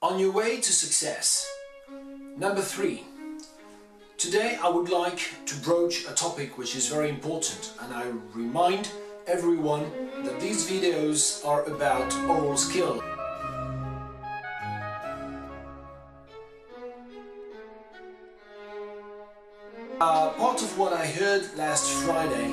On your way to success. Number 3. Today I would like to broach a topic which is very important, and I remind everyone that these videos are about oral skill. Part of what I heard last Friday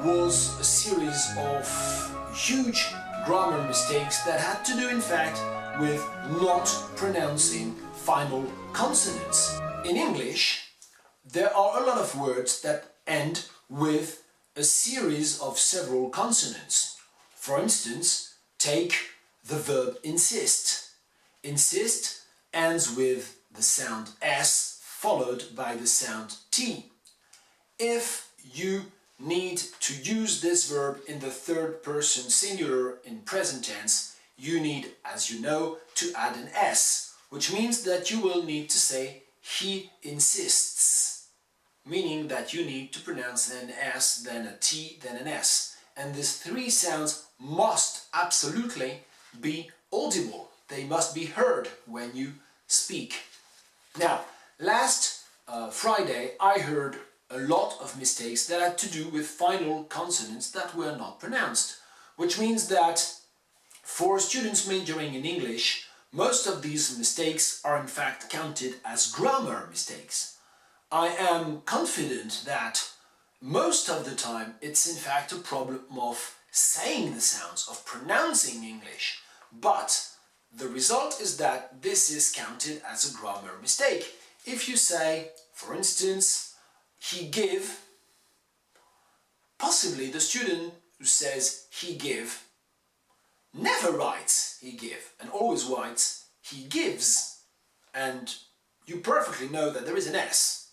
was a series of huge grammar mistakes that had to do in fact with not pronouncing final consonants. In English, there are a lot of words that end with a series of several consonants. For instance, take the verb insist. Insist ends with the sound S followed by the sound T. If you need to use this verb in the third person singular in present tense, you need, as you know, to add an S, which means that you will need to say he insists, meaning that you need to pronounce an S, then a T, then an S. And these three sounds must absolutely be audible. They must be heard when you speak. Now, last Friday I heard a lot of mistakes that had to do with final consonants that were not pronounced, which means that for students majoring in English, most of these mistakes are in fact counted as grammar mistakes. I am confident that most of the time it's in fact a problem of saying the sounds, of pronouncing English, but the result is that this is counted as a grammar mistake. If you say, for instance, he give, possibly the student who says he give never writes he give and always writes he gives, and you perfectly know that there is an S.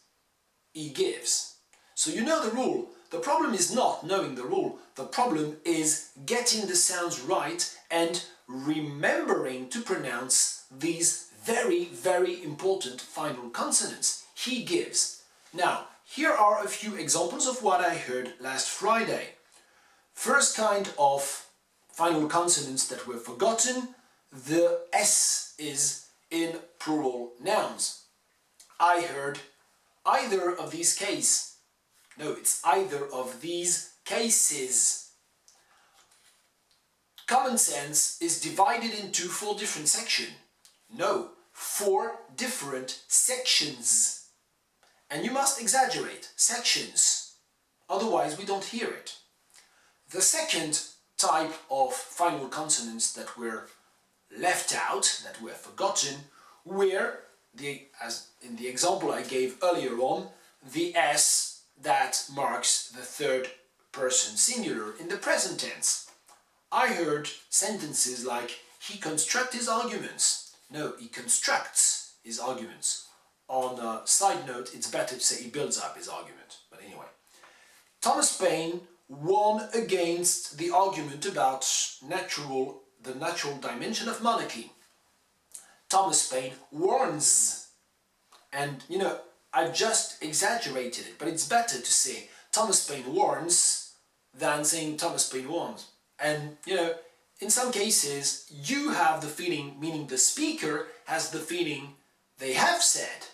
He gives. So you know the rule. The problem is not knowing the rule. The problem is getting the sounds right and remembering to pronounce these very, very important final consonants. He gives. Now, here are a few examples of what I heard last Friday. First kind of final consonants that were forgotten, the S is in plural nouns. I heard either of these cases. No, it's either of these cases. Common sense is divided into 4 different sections. No, 4 different sections. And you must exaggerate sections, otherwise we don't hear it. The second type of final consonants that were left out, that were forgotten, were, as in the example I gave earlier on, the S that marks the third person singular in the present tense. I heard sentences like, he constructs his arguments. No, he constructs his arguments. On a side note, it's better to say he builds up his argument. But anyway, Thomas Paine won against the argument about the natural dimension of monarchy. Thomas Paine warns. And, you know, I've just exaggerated it, but it's better to say Thomas Paine warns than saying Thomas Paine warns. And, you know, in some cases, you have the feeling, meaning the speaker has the feeling they have said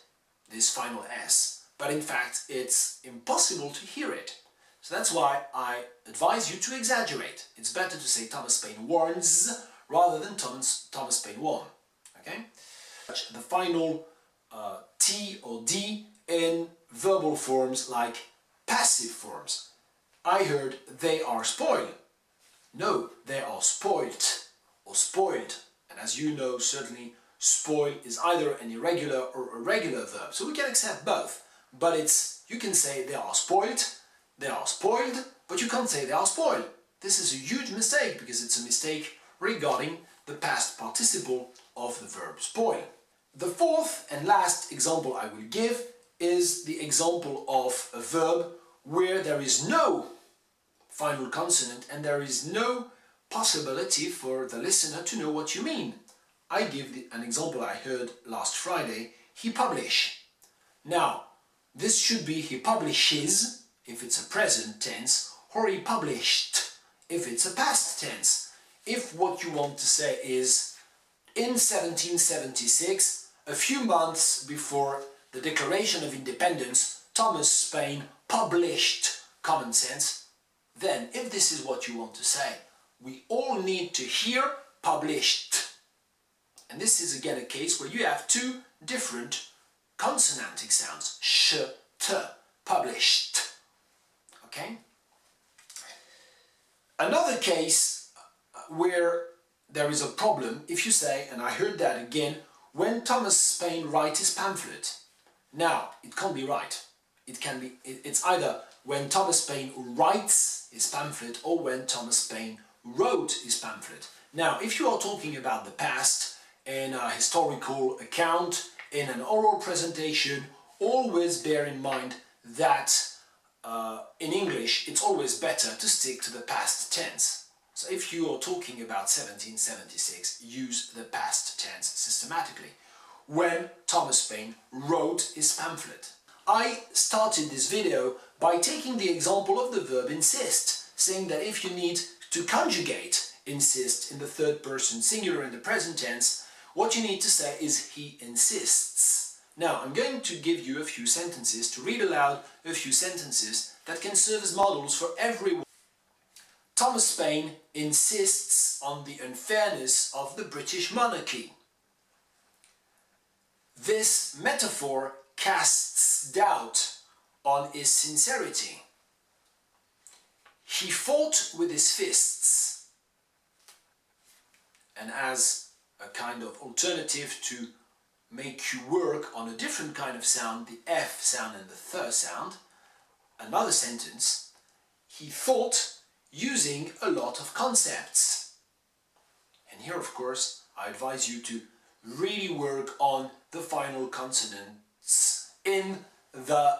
this final S, but in fact it's impossible to hear it. So that's why I advise you to exaggerate. It's better to say Thomas Paine warns rather than Thomas Paine warn. Okay? The final T or D in verbal forms like passive forms. I heard they are spoiled. No, they are spoilt or spoiled. And as you know, certainly spoil is either an irregular or a regular verb, so we can accept both. But you can say they are spoiled, but you can't say they are spoiled. This is a huge mistake because it's a mistake regarding the past participle of the verb spoil. The fourth and last example I will give is the example of a verb where there is no final consonant and there is no possibility for the listener to know what you mean. I give an example I heard last Friday, he publish. Now, this should be he publishes, if it's a present tense, or he published, if it's a past tense. If what you want to say is In 1776, a few months before the Declaration of Independence, Thomas Paine published Common Sense. Then, if this is what you want to say, we all need to hear published. And this is again a case where you have two different consonantic sounds. Sh, t, published. Okay? Another case where there is a problem, if you say, and I heard that again, when Thomas Paine writes his pamphlet. Now, it can't be right. It's either when Thomas Paine writes his pamphlet or when Thomas Paine wrote his pamphlet. Now, if you are talking about the past, in a historical account, in an oral presentation, always bear in mind that in English it's always better to stick to the past tense. So if you are talking about 1776, use the past tense systematically. When Thomas Paine wrote his pamphlet. I started this video by taking the example of the verb insist, saying that if you need to conjugate insist in the third person singular in the present tense, what you need to say is he insists. Now, I'm going to give you a few sentences, to read aloud a few sentences that can serve as models for everyone. Thomas Paine insists on the unfairness of the British monarchy. This metaphor casts doubt on his sincerity. He fought with his fists. And as a kind of alternative to make you work on a different kind of sound, the F sound and the th sound, another sentence, he thought using a lot of concepts. And here, of course, I advise you to really work on the final consonants in the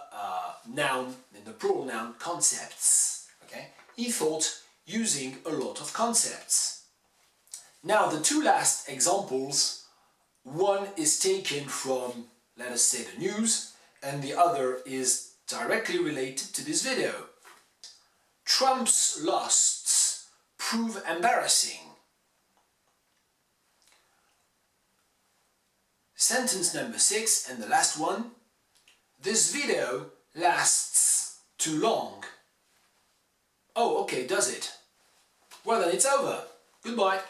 noun, in the plural noun, concepts. Okay? He thought using a lot of concepts. Now, the two last examples, one is taken from, let us say, the news, and the other is directly related to this video. Trump's loss prove embarrassing. Sentence number 6 and the last one. This video lasts too long. Oh, okay, does it? Well then, it's over. Goodbye.